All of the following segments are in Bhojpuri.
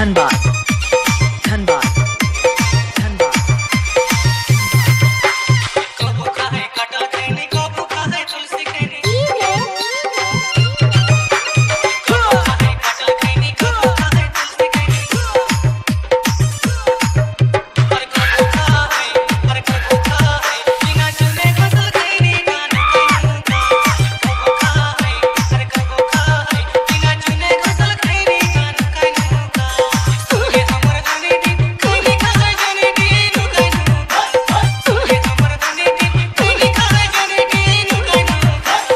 धनबाद धनबाद धनबाद कबो खाए कटल खैनी कबो खाए तुलसी खैनी कबो खाए कटल खैनी कबो खाए तुलसी खैनी हर कबो खाए बिना चुने फसल खैनी कान खैनी कबो खाए हर कबो खाए बिना चुने फसल खैनी कान खैनी सुगे हमर धनी दी खैनी खाए जने दी नु खैनी सुगे हमर धनी दी खैनी खाए जने दी नु खैनी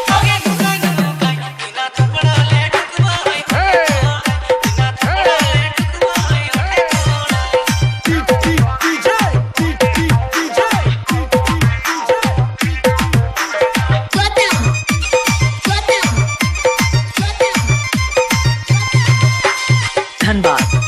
सुगे नु खैनी बिना थपड़ा ले ठुकवा है बिना थपड़ा ले ठुकवा है धनबाद